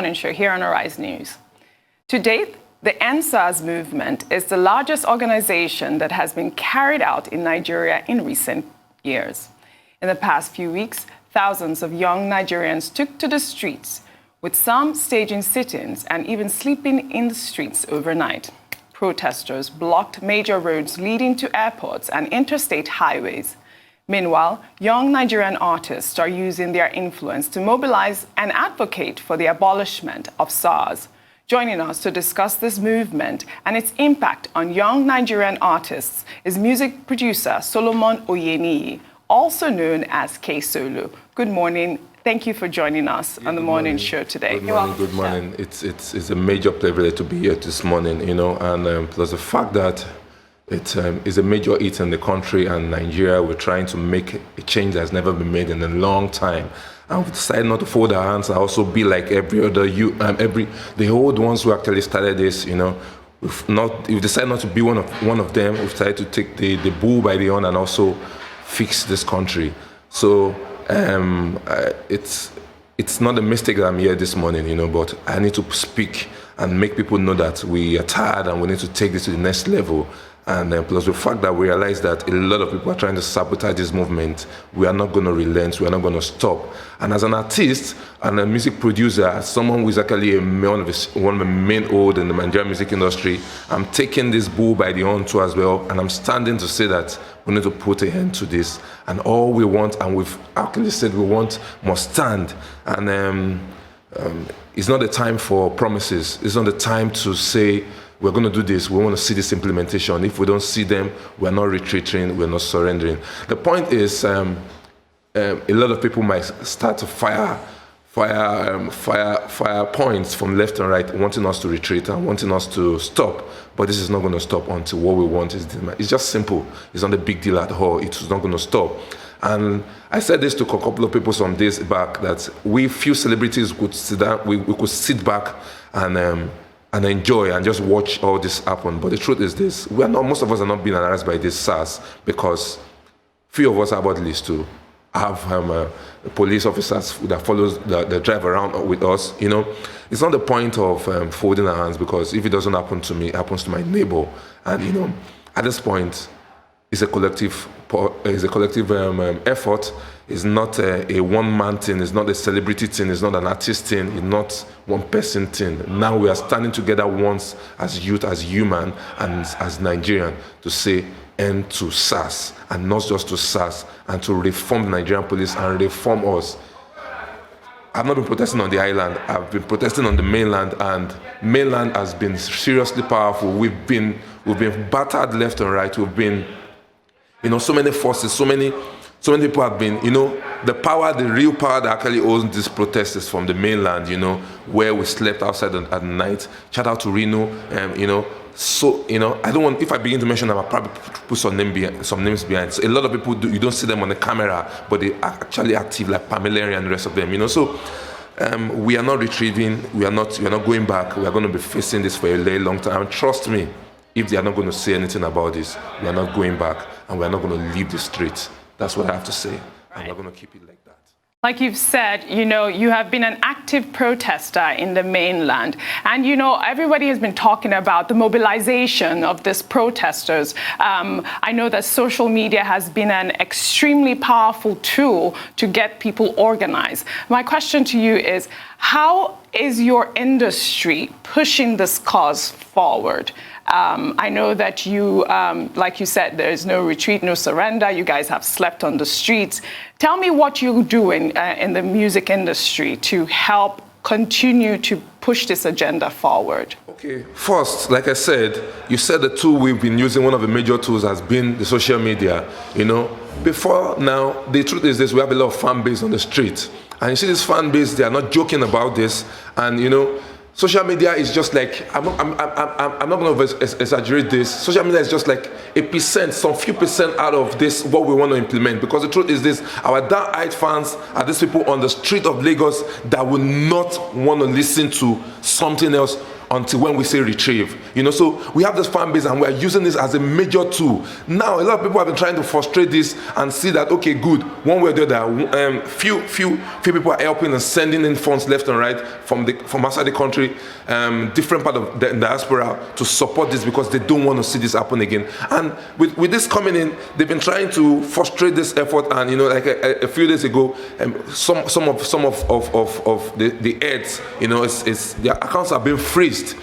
Morning Show here on Arise News. To date, the End SARS movement is the largest organization that has been carried out in Nigeria in recent years. In the past few weeks, thousands of young Nigerians took to the streets, with some staging sit-ins and even sleeping in the streets overnight. Protesters blocked major roads leading to airports and interstate highways. Meanwhile, young Nigerian artists are using their influence to mobilize and advocate for the abolishment of SARS. Joining us to discuss this movement and its impact on young Nigerian artists is music producer Solomon Oyeniyi, also known as K-Solo. Good morning. Thank you for joining us on the morning show today. Good morning. It's a major privilege to be here this morning, and plus the fact that it is a major hit in the country and Nigeria. We're trying to make a change that's never been made in a long time. And we decided not to fold our hands and also be like every other the old ones who actually started this, We've decided not to be one of them. We've decided to take the bull by the horn and also fix this country. So it's not a mistake that I'm here this morning, but I need to speak and make people know that we are tired and we need to take this to the next level. And plus the fact that we realize that a lot of people are trying to sabotage this movement, we are not going to relent, we are not going to stop. And as an artist and a music producer, as someone who is actually one of the main old in the Nigerian music industry, I'm taking this bull by the horn too as well, and I'm standing to say that we need to put an end to this. And all we want, and we've actually said we want, must stand. And it's not the time for promises. It's not the time to say, we're going to do this, we want to see this implementation. If we don't see them, we're not retreating, we're not surrendering. The point is, a lot of people might start to fire points from left and right, wanting us to retreat and wanting us to stop. But this is not going to stop until what we want is it's just simple. It's not a big deal at all. It's not going to stop. And I said this to a couple of people some days back, that we few celebrities could sit down, we could sit back and enjoy and just watch all this happen. But the truth is this, most of us are not being harassed by this SARS because few of us are about at least to have police officers that follows the drive around with us. It's not the point of folding our hands, because if it doesn't happen to me, it happens to my neighbor. And at this point, it's a collective effort. It's not a one-man thing. It's not a celebrity thing. It's not an artist thing. It's not one person thing. Now we are standing together once as youth, as human, and as Nigerian to say end to SARS, and not just to SARS, and to reform the Nigerian police and reform us. I've not been protesting on the island. I've been protesting on the mainland, and mainland has been seriously powerful. We've been battered left and right. We've been, so many forces, so many people have been, the real power that actually owns this protest is from the mainland, where we slept outside at night. Shout out to Reno, So, I don't want, if I begin to mention them, I'll probably put some names behind. So a lot of people, you don't see them on the camera, but they are actually active, like Pamela and the rest of them, So we are not retrieving, we are not going back. We are going to be facing this for a very long time. And trust me, if they are not going to say anything about this, we are not going back, and we are not going to leave the streets. That's what I have to say, and we're going to keep it like that. Like you've said, you have been an active protester in the mainland. And, everybody has been talking about the mobilization of these protesters. I know that social media has been an extremely powerful tool to get people organized. My question to you is, how is your industry pushing this cause forward? I know that you, like you said, there is no retreat, no surrender. You guys have slept on the streets. Tell me what you're doing in the music industry to help continue to push this agenda forward. Okay, first, like I said, you said the tool we've been using, one of the major tools has been the social media. Before now, the truth is this, we have a lot of fan base on the street. And you see this fan base, they are not joking about this. And, social media is just like, I'm not going to exaggerate this. Social media is just like some few percent out of this, what we want to implement. Because the truth is this, our die-hard fans are these people on the street of Lagos that will not want to listen to something else until when we say retrieve. So we have this fan base and we're using this as a major tool. Now, a lot of people have been trying to frustrate this and see that, okay, good, one way or the other, few people are helping and sending in funds left and right from outside the country, different part of the diaspora to support this because they don't want to see this happen again. And with this coming in, they've been trying to frustrate this effort. And like a few days ago, some of the heads, their accounts have been freezed,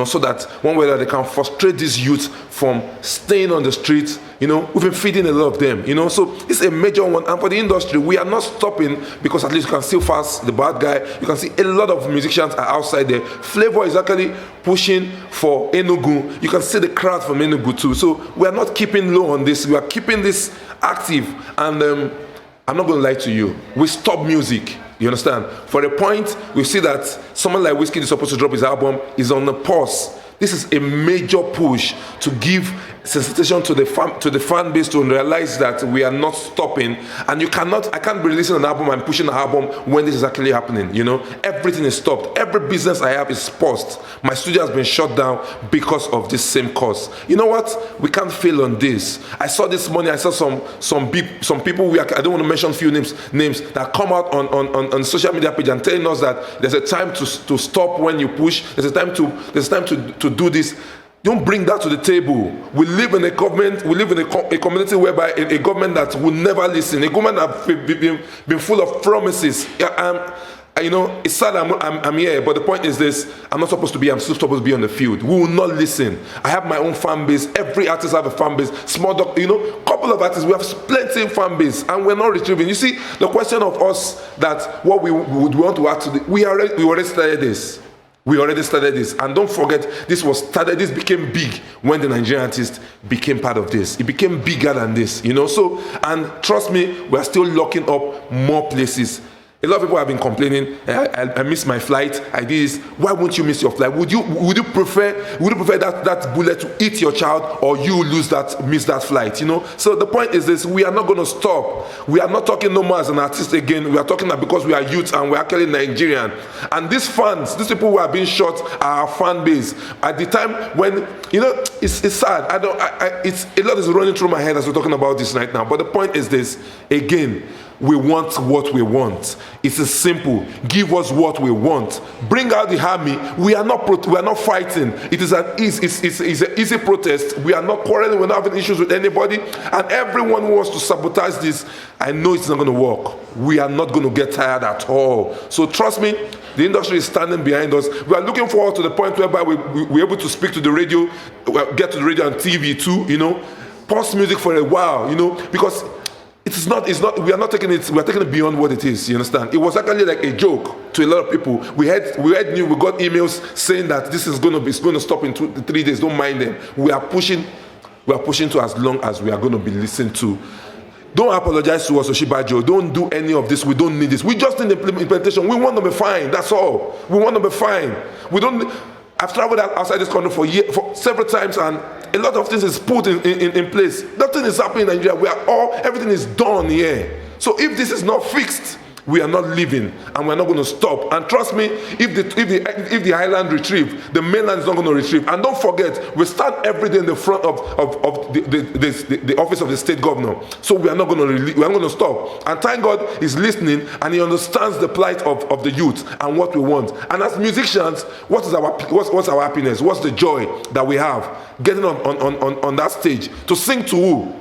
so that one way that they can frustrate these youth from staying on the streets. We've been feeding a lot of them, so it's a major one. And for the industry, we are not stopping because at least you can still fast the bad guy. You can see a lot of musicians are outside there. Flavor is actually pushing for Enugu. You can see the crowd from Enugu too. So we are not keeping low on this. We are keeping this active. And I'm not going to lie to you. We stop music. You understand? For a point, we see that someone like Wizkid is supposed to drop his album, is on the pause. This is a major push to give sensitization to the fan base to realize that we are not stopping. And I can't be releasing an album and pushing an album when this is actually happening. Everything is stopped. Every business I have is paused. My studio has been shut down because of this same cause. You know what? We can't fail on this. I saw this morning. I saw some people. I don't want to mention few names that come out on social media page and telling us that there's a time to stop when you push. There's a time to do this. Don't bring that to the table. We live in a government, we live in a community whereby a government that will never listen, a government that been full of promises. It's sad I'm here, but the point is this: I'm still supposed to be on the field. We will not listen. I have my own fan base. Every artist have a fan base. Small dog, couple of artists, we have plenty of fan base, and we're not retrieving. You see, the question of us that what we would want to add to we already started this. We already started this, and don't forget, this became big when the Nigerian artist became part of this. It became bigger than this, So, and trust me, we are still locking up more places. A lot of people have been complaining. I missed my flight. I did this. Why won't you miss your flight? Would you prefer that bullet to eat your child, or you miss that flight? So the point is this: we are not going to stop. We are not talking no more as an artist again. We are talking that because we are youth and we are actually Nigerian. And these fans, these people who are being shot, are our fan base. At the time when it's sad. It's a lot is running through my head as we're talking about this right now. But the point is this: again, we want what we want. It's as simple. Give us what we want. Bring out the army. We are not fighting. It is an easy protest. We are not quarreling. We're not having issues with anybody. And everyone who wants to sabotage this, I know it's not going to work. We are not going to get tired at all. So trust me, the industry is standing behind us. We are looking forward to the point whereby we're able to speak to the radio, get to the radio and TV too. Pause music for a while. Because we are taking it beyond what it is, you understand? It was actually like a joke to a lot of people. We got emails saying that this is going to stop in 3 days, don't mind them. We are pushing to as long as we are going to be listened to. Don't apologize to us, Oshibajo. Don't do any of this. We don't need this. We just need implementation. We want to be fine. That's all. We want to be fine. I've traveled outside this country for several times, and a lot of things is put in place. Nothing is happening in Nigeria. Everything is done here. So if this is not fixed, we are not leaving, and we're not going to stop. And trust me, if the island retrieve, the mainland is not going to retrieve. And don't forget, we stand every day in the front of the office of the state governor. So we are not going to stop. And thank God he's listening, and he understands the plight of the youth and what we want. And as musicians, what's our happiness? What's the joy that we have getting on that stage to sing to who?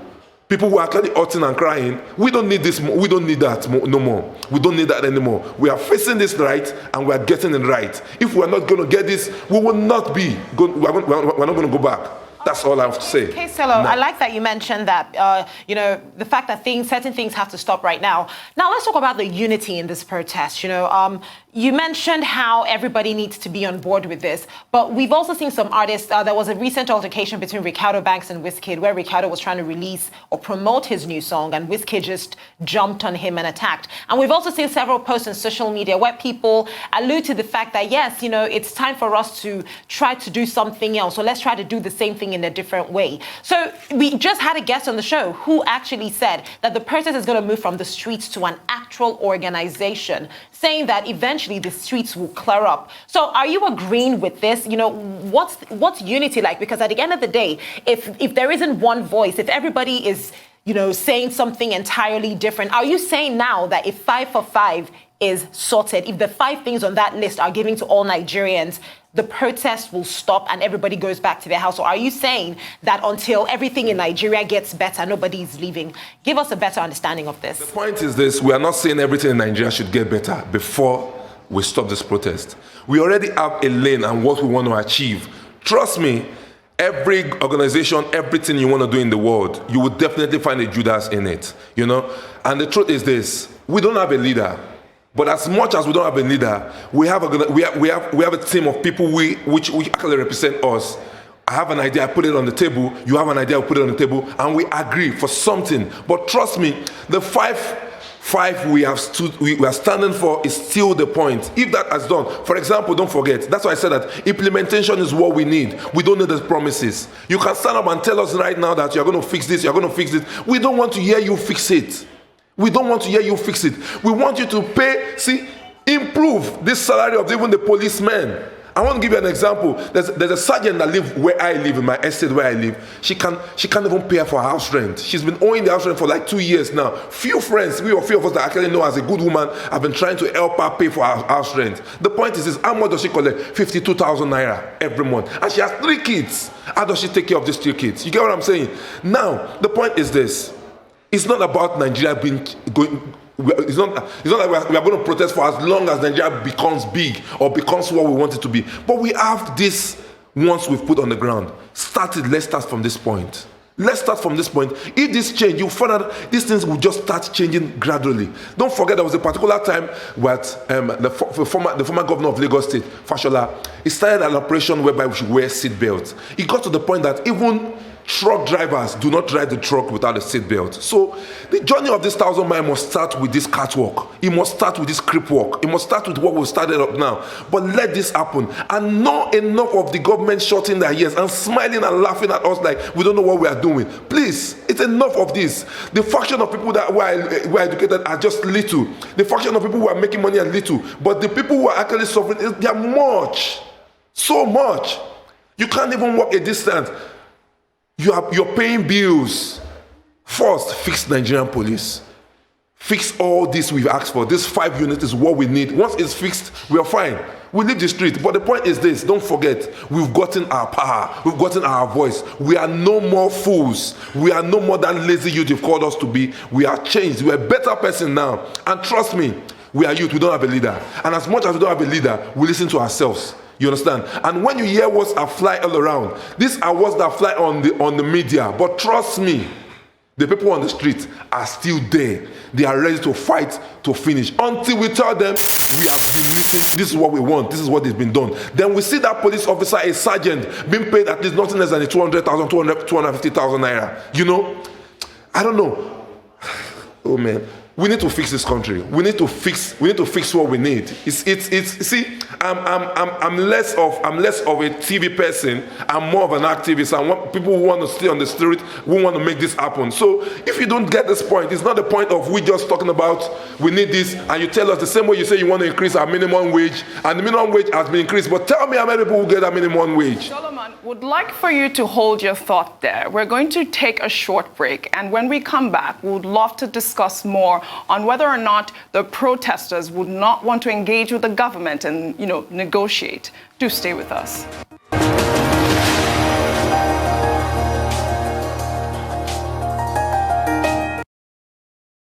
People who are actually hurting and crying. We don't need this. We don't need that no more. We don't need that anymore. We are facing this right, and we are getting it right. If we are not going to get this, we will not be. We're not going to go back. That's all I have to say. Okay, Selo, I like that you mentioned that, the fact that certain things have to stop right now. Now, let's talk about the unity in this protest. You mentioned how everybody needs to be on board with this, but we've also seen some artists. There was a recent altercation between Ricardo Banks and Wizkid, where Ricardo was trying to release or promote his new song, and Wizkid just jumped on him and attacked. And we've also seen several posts on social media where people allude to the fact that, yes, it's time for us to try to do something else. So let's try to do the same thing in a different way. So we just had a guest on the show who actually said that the protest is going to move from the streets to an actual actual organization, saying that eventually the streets will clear up. So are you agreeing with this? You know, what's unity like? Because at the end of the day, if there isn't one voice, if everybody is, you know, saying something entirely different, are you saying now that if 5 for 5 is sorted, if the 5 things on that list are given to all Nigerians, the protest will stop and everybody goes back to their house? Or are you saying that until everything in Nigeria gets better, nobody is leaving? Give us a better understanding of this. The point is this: we are not saying everything in Nigeria should get better before we stop this protest. We already have a lane and what we want to achieve. Trust me, every organization, everything you want to do in the world, you will definitely find a Judas in it, you know? And the truth is this: we don't have a leader. But as much as we don't have a leader, we have a team of people which actually represent us. I have an idea, I put it on the table. You have an idea, I put it on the table, and we agree for something. But trust me, the five we are standing for is still the point. If that has done, for example, don't forget, that's why I said that implementation is what we need. We don't need the promises. You can stand up and tell us right now that you're going to fix this, you're going to fix this. We don't want to hear you fix it. We don't want to hear you fix it. We want you to pay, improve this salary of even the policemen. I want to give you an example. There's a sergeant that lives where I live, in my estate where I live. She can't even pay for her house rent. She's been owing the house rent for like 2 years now. Few friends, few of us that actually know as a good woman, have been trying to help her pay for her house rent. The point is this: how much does she collect? 52,000 naira every month. And she has 3 kids. How does she take care of these 3 kids? You get what I'm saying? Now, the point is this: it's not about Nigeria it's not like we are going to protest for as long as Nigeria becomes big or becomes what we want it to be. But we have this once we've put on the ground. Let's start from this point. Let's start from this point. If this change, you'll find out these things will just start changing gradually. Don't forget, there was a particular time where the former governor of Lagos State, Fashola, he started an operation whereby we should wear seat belts. It got to the point that even truck drivers do not drive the truck without a seatbelt. So the journey of this 1,000 miles must start with this catwalk. It must start with this creep walk. It must start with what we've started up now. But let this happen. And not enough of the government shutting their ears and smiling and laughing at us like we don't know what we are doing. Please, it's enough of this. The fraction of people that were educated are just little. The fraction of people who are making money are little. But the people who are actually suffering, they are much. So much. You can't even walk a distance. You're paying bills. First, fix Nigerian police. Fix all this we've asked for. This 5 units is what we need. Once it's fixed, we are fine. We leave the street. But the point is this: don't forget, we've gotten our power. We've gotten our voice. We are no more fools. We are no more than lazy youth you've called us to be. We are changed. We are a better person now. And trust me, we are youth. We don't have a leader. And as much as we don't have a leader, we listen to ourselves. You understand? And when you hear words that fly all around, these are words that fly on the media. But trust me, the people on the street are still there. They are ready to fight to finish. Until we tell them, we have been missing, this is what we want, this is what has been done. Then we see that police officer, a sergeant, being paid at least nothing less than 200,000, 250,000 naira. You know? I don't know. Oh man. We need to fix this country. We need to fix what we need. See, I'm less of a TV person. I'm more of an activist. I want people who want to stay on the street, who want to make this happen. So if you don't get this point, it's not the point of we just talking about we need this, and you tell us the same way you say you want to increase our minimum wage, and the minimum wage has been increased. But tell me how many people will get a minimum wage. Solomon, would like for you to hold your thought there. We're going to take a short break, and when we come back, we would love to discuss more on whether or not the protesters would not want to engage with the government and, negotiate. Do stay with us.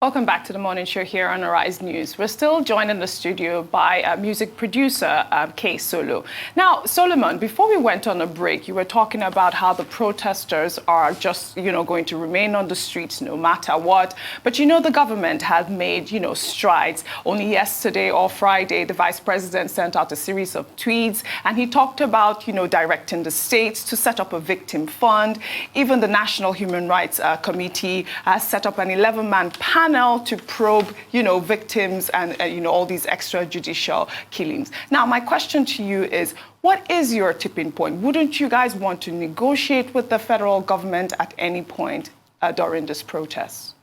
Welcome back to the morning show here on Arise News. We're still joined in the studio by music producer K Solo. Now, Solomon, before we went on a break, you were talking about how the protesters are just, going to remain on the streets no matter what. But the government has made, strides. Only yesterday or Friday, the vice president sent out a series of tweets, and he talked about, directing the states to set up a victim fund. Even the National Human Rights Committee has set up an 11-man panel to probe, victims and, all these extrajudicial killings. Now, my question to you is, what is your tipping point? Wouldn't you guys want to negotiate with the federal government at any point during this protest?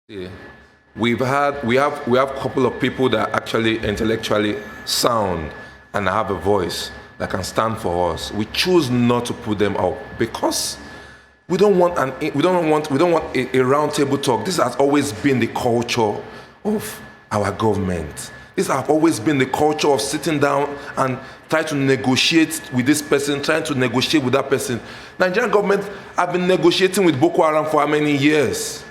Yeah. we have a couple of people that are actually intellectually sound and have a voice that can stand for us. We choose not to put them out because we don't want a round table talk. This has always been the culture of our government. This has always been the culture of sitting down and trying to negotiate with this person, trying to negotiate with that person. Nigerian government have been negotiating with Boko Haram for how many years?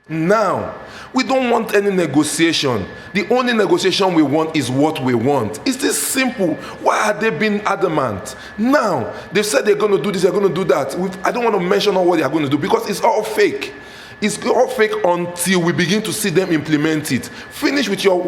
Now, we don't want any negotiation. The only negotiation we want is what we want. It's this simple. Why are they being adamant? Now, they've said they're going to do this, they're going to do that. I don't want to mention all what they are going to do because it's all fake. It's all fake until we begin to see them implement it. Finish with your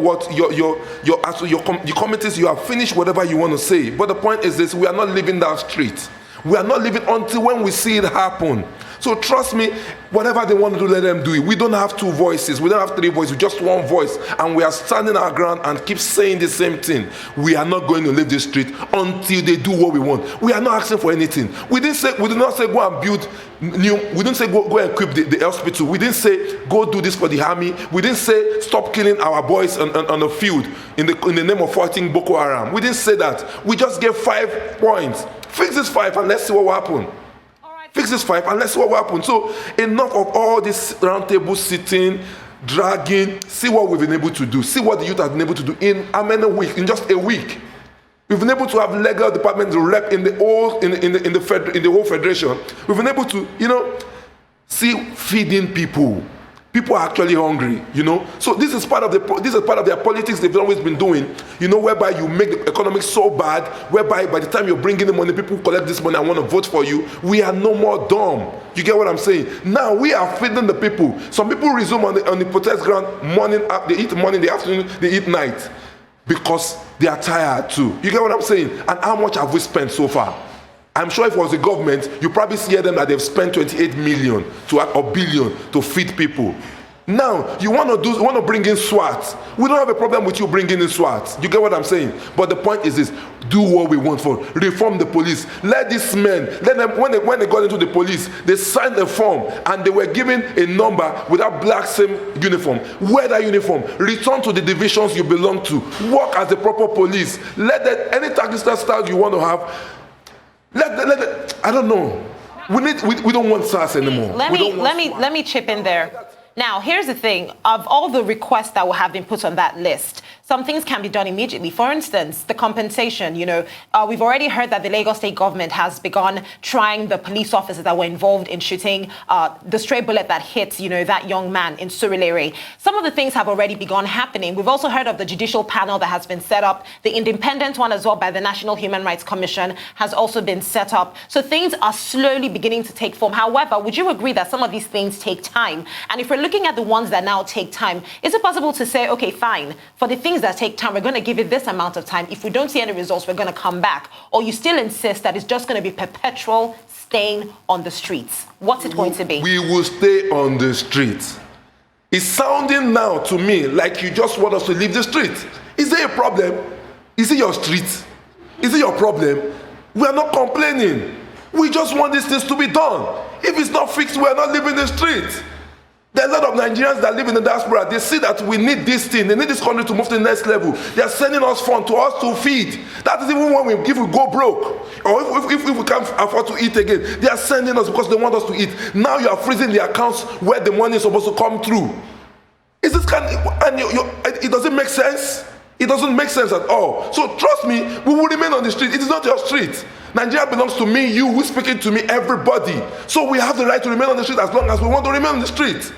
committees. You have finished whatever you want to say. But the point is this: we are not living that street. We are not living until when we see it happen. So trust me, whatever they want to do, let them do it. We don't have two voices. We don't have three voices. Just one voice. And we are standing our ground and keep saying the same thing. We are not going to leave this street until they do what we want. We are not asking for anything. We did not say go and build new. We didn't say go and equip the hospital. We didn't say go do this for the army. We didn't say stop killing our boys on the field in the name of fighting Boko Haram. We didn't say that. We just gave 5 points. Fix this 5 and let's see what will happen. Fix this 5 and let's see what will happen. So enough of all this round table sitting, dragging. See what we've been able to do. See what the youth have been able to do in how many weeks? In just a week. We've been able to have legal departments rep in the whole federation. We've been able to, see feeding people. People are actually hungry, So this is part of their politics they've always been doing, whereby you make the economy so bad, whereby by the time you're bringing the money, people collect this money and want to vote for you. We are no more dumb. You get what I'm saying? Now we are feeding the people. Some people resume on the protest ground morning, they eat morning, in the afternoon, they eat night because they are tired too. You get what I'm saying? And how much have we spent so far? I'm sure if it was the government, you probably see them that they've spent 28 million or billion to feed people. Now, you want to bring in SWAT. We don't have a problem with you bringing in SWAT. You get what I'm saying? But the point is this: do what we want for. Reform the police. Let these men, when they got into the police, they signed a form and they were given a number with that black same uniform. Wear that uniform. Return to the divisions you belong to. Work as the proper police. Any tactical style you want to have. I don't know. We don't want SARS anymore. Let me chip in there. Now, here's the thing. Of all the requests that will have been put on that list, some things can be done immediately. For instance, the compensation. We've already heard that the Lagos state government has begun trying the police officers that were involved in shooting the stray bullet that hit, that young man in Surulere. Some of the things have already begun happening. We've also heard of the judicial panel that has been set up. The independent one as well by the National Human Rights Commission has also been set up. So things are slowly beginning to take form. However, would you agree that some of these things take time? And if we're looking at the ones that now take time, is it possible to say, okay, fine, for the things that take time, we're going to give it this amount of time. If we don't see any results, we're going to come back? Or you still insist that it's just going to be perpetual staying on the streets? What's it going to be? We will stay on the streets. It's sounding now to me like you just want us to leave the street. Is there a problem? Is it your street? Is it your problem? We are not complaining. We just want these things to be done. If it's not fixed, we are not leaving the street. There are a lot of Nigerians that live in the diaspora. They see that we need this thing. They need this country to move to the next level. They are sending us funds to us to feed. That is even when we go broke. Or if we can't afford to eat again. They are sending us because they want us to eat. Now you are freezing the accounts where the money is supposed to come through. Is this it doesn't make sense? It doesn't make sense at all. So trust me, we will remain on the street. It is not your street. Nigeria belongs to me, you, who's speaking to me, everybody. So we have the right to remain on the street as long as we want to remain on the street.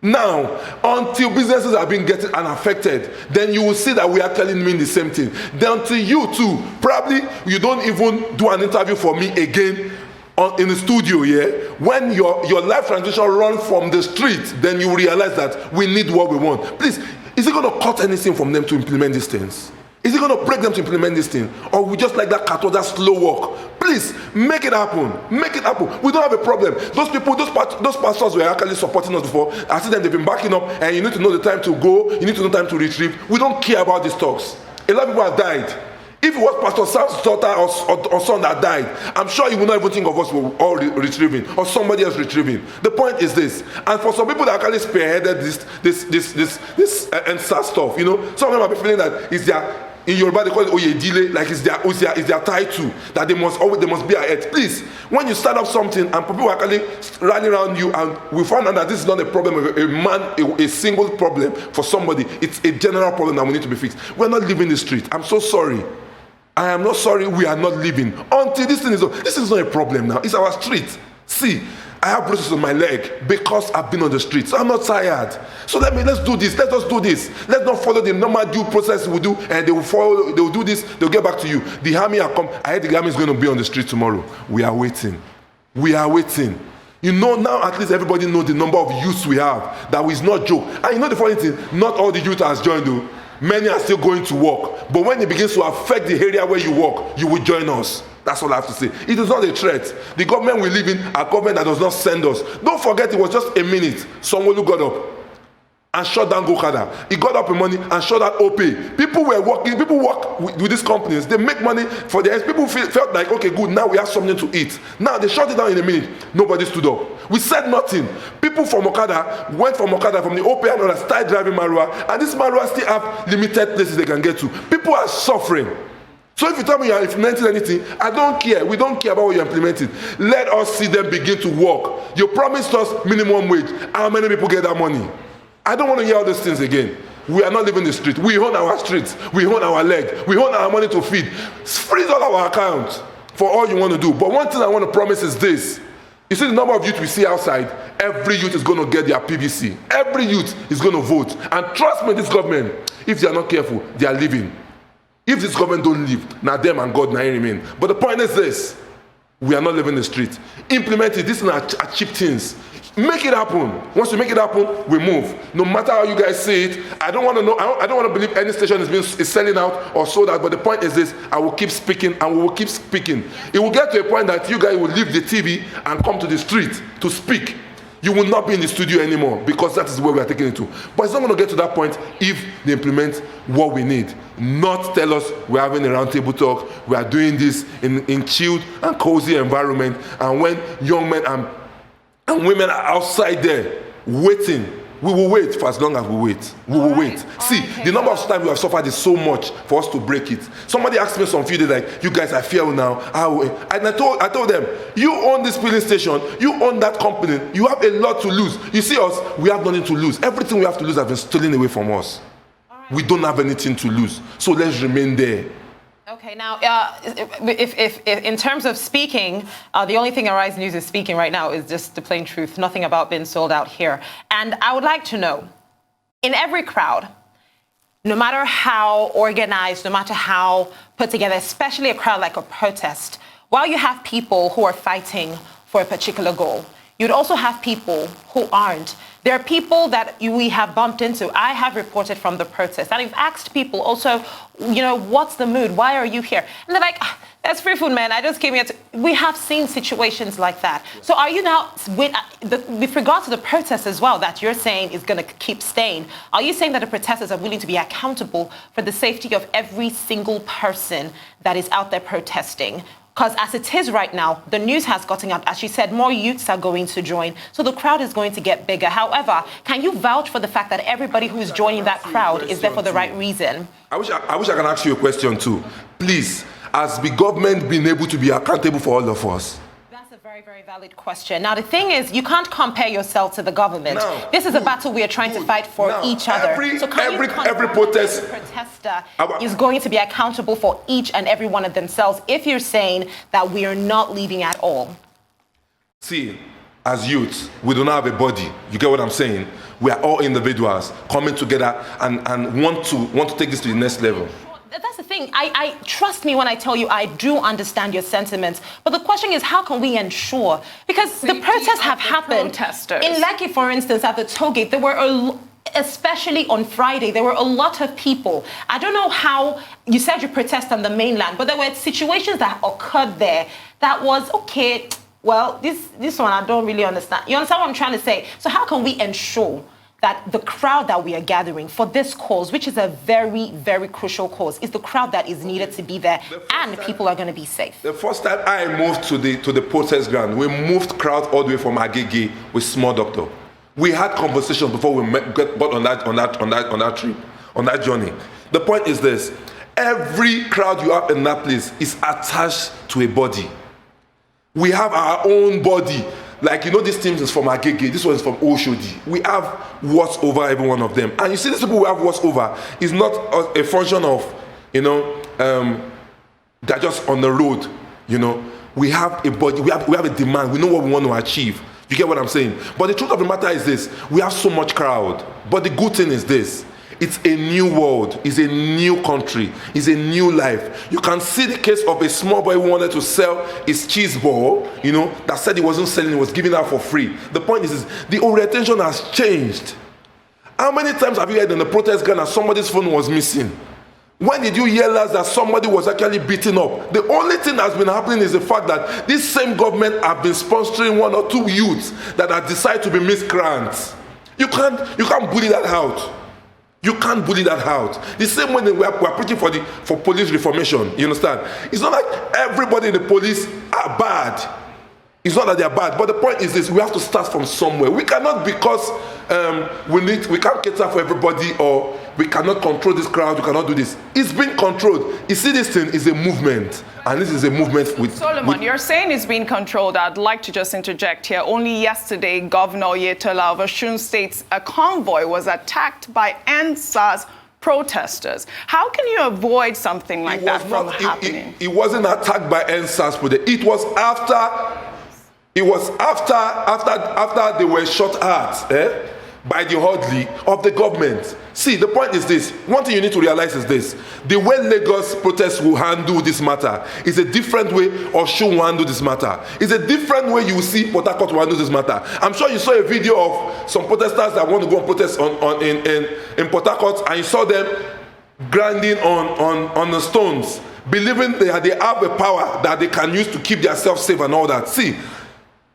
Now, until businesses are being getting unaffected, then you will see that we actually mean the same thing. Then until you too, probably you don't even do an interview for me again in the studio, yeah? When your life transition runs from the street, then you realize that we need what we want. Please, is it going to cut anything from them to implement these things? Is it going to break them to implement this thing? Or we just like that cattle, that slow walk? Please, make it happen. Make it happen. We don't have a problem. Those people, those pastors were actually supporting us before. I see them, they've been backing up, and you need to know the time to go. You need to know the time to retrieve. We don't care about these talks. A lot of people have died. If it was Pastor Sam's daughter or son that died, I'm sure he would not even think of us all retrieving or somebody else retrieving. The point is this, and for some people that actually spearheaded this NSA stuff, you know, some of them have been feeling that it's their, in Yoruba they call it Oyedile, like it's their title, that they must be ahead. Please, when you start up something and people are actually rallying around you, and we found out that this is not a problem of a single problem for somebody, it's a general problem that we need to be fixed. We're not living the street. I'm so sorry. I am not sorry we are not living until this is not a problem now. It's our street. See, I have bruises on my leg because I've been on the street. So I'm not tired. So let's do this. Let us do this. Let's not follow the normal due process we do, and they will do this, they'll get back to you. The army are come. I heard the army is going to be on the street tomorrow. We are waiting. We are waiting. You know, now at least everybody knows the number of youths we have. That is not joke. And you know the funny thing, not all the youth has joined though. Many are still going to work. But when it begins to affect the area where you work, you will join us. That's all I have to say. It is not a threat. The government we live in, a government that does not send us. Don't forget, it was just a minute. Someone who got up and shut down Gokada. He got up in money and shut down OP. People were working. People work with these companies. They make money for their. People felt like, okay, good. Now we have something to eat. Now they shut it down in a minute. Nobody stood up. We said nothing. People from Okada went from Okada, from the OP and others, started driving Marua, and this Marua still have limited places they can get to. People are suffering. So if you tell me you are implementing anything, I don't care. We don't care about what you're implementing. Let us see them begin to work. You promised us minimum wage. How many people get that money? I don't want to hear all those things again. We are not living the street. We own our streets. We own our leg. We own our money to feed. Freeze all our accounts for all you want to do. But one thing I want to promise is this. You see the number of youth we see outside, every youth is going to get their PVC. Every youth is going to vote. And trust me, this government, if they are not careful, they are leaving. If this government don't leave, now them and God now remain. But the point is this, we are not living the street. Implement it. These are cheap things. Make it happen. Once you make it happen, we move. No matter how you guys say it, I don't want to know. I don't want to believe any station is selling out or sold out. But the point is this: I will keep speaking, and we will keep speaking. It will get to a point that you guys will leave the TV and come to the street to speak. You will not be in the studio anymore because that is where we are taking it to. But it's not going to get to that point if they implement what we need. Not tell us we're having a roundtable talk. We are doing this in chilled and cozy environment. And when young men and women are outside there waiting, we will wait for as long as we wait. We will wait. See, the number of times we have suffered is so much for us to break it. Somebody asked me some few days like, you guys, I feel now. And I told them, you own this filling station, you own that company, you have a lot to lose. You see us, we have nothing to lose. Everything we have to lose has been stolen away from us. We don't have anything to lose. So let's remain there. Okay, now, if in terms of speaking, the only thing Arise News is speaking right now is just the plain truth, nothing about being sold out here. And I would like to know, in every crowd, no matter how organized, no matter how put together, especially a crowd like a protest, while you have people who are fighting for a particular goal, you'd also have people who aren't. There are people that we have bumped into. I have reported from the protest. And I've asked people also, you know, what's the mood? Why are you here? And they're like, that's free food, man. I just came here to... We have seen situations like that. So are you now, with regard to the protest as well, that you're saying is going to keep staying, are you saying that the protesters are willing to be accountable for the safety of every single person that is out there protesting? Because as it is right now, the news has gotten out. As you said, more youths are going to join. So the crowd is going to get bigger. However, can you vouch for the fact that everybody who is joining that crowd is there for the right reason? I wish I can ask you a question too. Please, has the government been able to be accountable for all of us? That's a very, very valid question. Now, the thing is, you can't compare yourself to the government. No, this is a battle we are trying to fight for each other. So every protest, protester is going to be accountable for each and every one of themselves if you're saying that we are not leaving at all? See, as youths, we do not have a body. You get what I'm saying? We are all individuals coming together and want to take this to the next level. That's the thing. I trust me when I tell you I do understand your sentiments. But the question is, how can we ensure? Because the protests have happened. In Lekki, for instance, at the toll gate, there were especially on Friday, there were a lot of people. I don't know how you said you protest on the mainland, but there were situations that occurred there that was, okay, well, this one I don't really understand. You understand what I'm trying to say? So how can we ensure that the crowd that we are gathering for this cause, which is a very, very crucial cause, is the crowd that is needed to be there, and people are going to be safe. The first time I moved to the protest ground, we moved crowd all the way from Agege with small doctor. We had conversations before we got on that trip, on that journey. The point is this: every crowd you have in that place is attached to a body. We have our own body. Like, this team is from Agege, this one is from Oshodi. We have words over every one of them. And you see, these people we have words over is not a function of, they're just on the road, We have a body, we have a demand, we know what we want to achieve. You get what I'm saying? But the truth of the matter is this: we have so much crowd. But the good thing is this: it's a new world, it's a new country, it's a new life. You can see the case of a small boy who wanted to sell his cheese ball, that said he wasn't selling, he was giving out for free. The point is the orientation has changed. How many times have you heard in the protest ground that somebody's phone was missing? When did you hear last that somebody was actually beaten up? The only thing that's been happening is the fact that this same government have been sponsoring one or two youths that have decided to be miscreants. You can't bully that out. You can't bully that out. The same way we are preaching for police reformation. You understand? It's not like everybody in the police are bad. It's not that they are bad, but the point is this: we have to start from somewhere. We cannot, because we can't cater for everybody, or we cannot control this crowd. We cannot do this. It's being controlled. You see, this thing is a movement, and this is a movement with Solomon. You're saying it's being controlled. I'd like to just interject here. Only yesterday, Governor Oyetola of Osun State's convoy was attacked by NSAS protesters. How can you avoid something like that from happening? It wasn't attacked by NSAS. It was after. It was after they were shot at by the orderly of the government. See, the point is this: one thing you need to realize is this: the way Lagos protests will handle this matter is a different way Osun will handle this matter. It's a different way you will see Port Harcourt will handle this matter. I'm sure you saw a video of some protesters that want to go and protest in Port Harcourt, and you saw them grinding on the stones, believing they have a power that they can use to keep themselves safe and all that. See,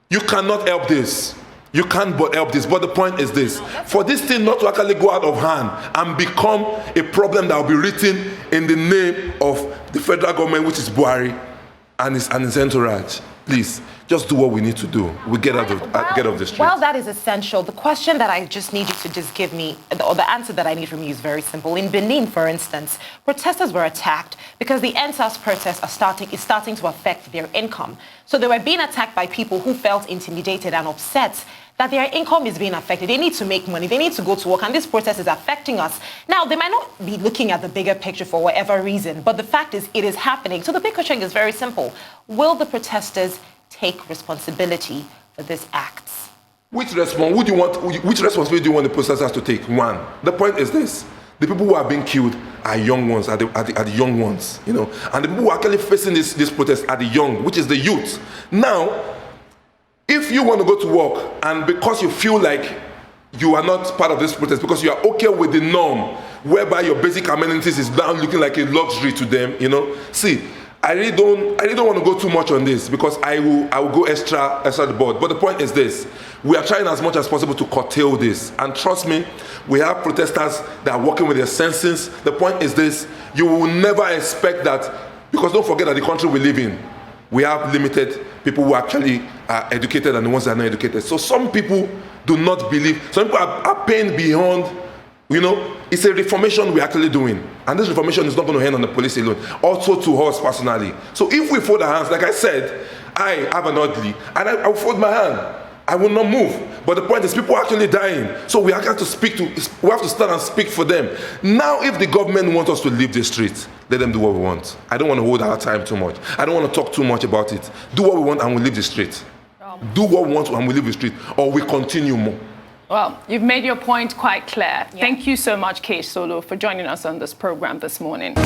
you cannot help this. You can't but help this. But the point is this: for this thing not to actually go out of hand and become a problem that will be written in the name of the federal government, which is Buhari and his entourage, please, just do what we need to do. We get off the street. Well, that is essential. The question that I just need you to just give me, or the answer that I need from you, is very simple. In Benin, for instance, protesters were attacked because the NSAS protests is starting to affect their income. So they were being attacked by people who felt intimidated and upset that their income is being affected. They need to make money. They need to go to work, and this protest is affecting us. Now, they might not be looking at the bigger picture for whatever reason, but the fact is it is happening. So the big question is very simple. Will the protesters take responsibility for these acts? Which responsibility do you want the protesters to take? One, the point is this: the people who are being killed are young ones, are the young ones, and the people who are actually facing this protest are the young, which is the youth. Now, if you want to go to work and because you feel like you are not part of this protest, because you are okay with the norm whereby your basic amenities is now looking like a luxury to them, see, I really don't want to go too much on this, because I will go extra the board. But the point is this: we are trying as much as possible to curtail this, and trust me, we have protesters that are working with their senses. The point is this: you will never expect that, because don't forget that the country we live in, we have limited people who actually are educated and the ones that are not educated. So some people do not believe. Some people are paying beyond. It's a reformation we're actually doing. And this reformation is not going to end on the police alone. Also to us personally. So if we fold our hands, like I said, I have an orderly, and I will fold my hand. I will not move. But the point is, people are actually dying. So we have to we have to stand and speak for them. Now, if the government wants us to leave the streets, let them do what we want. I don't want to hold our time too much. I don't want to talk too much about it. Do what we want and we leave the street. Do what we want and we leave the street. Or we continue more. Well, you've made your point quite clear. Yeah. Thank you so much, K. Solo, for joining us on this program this morning.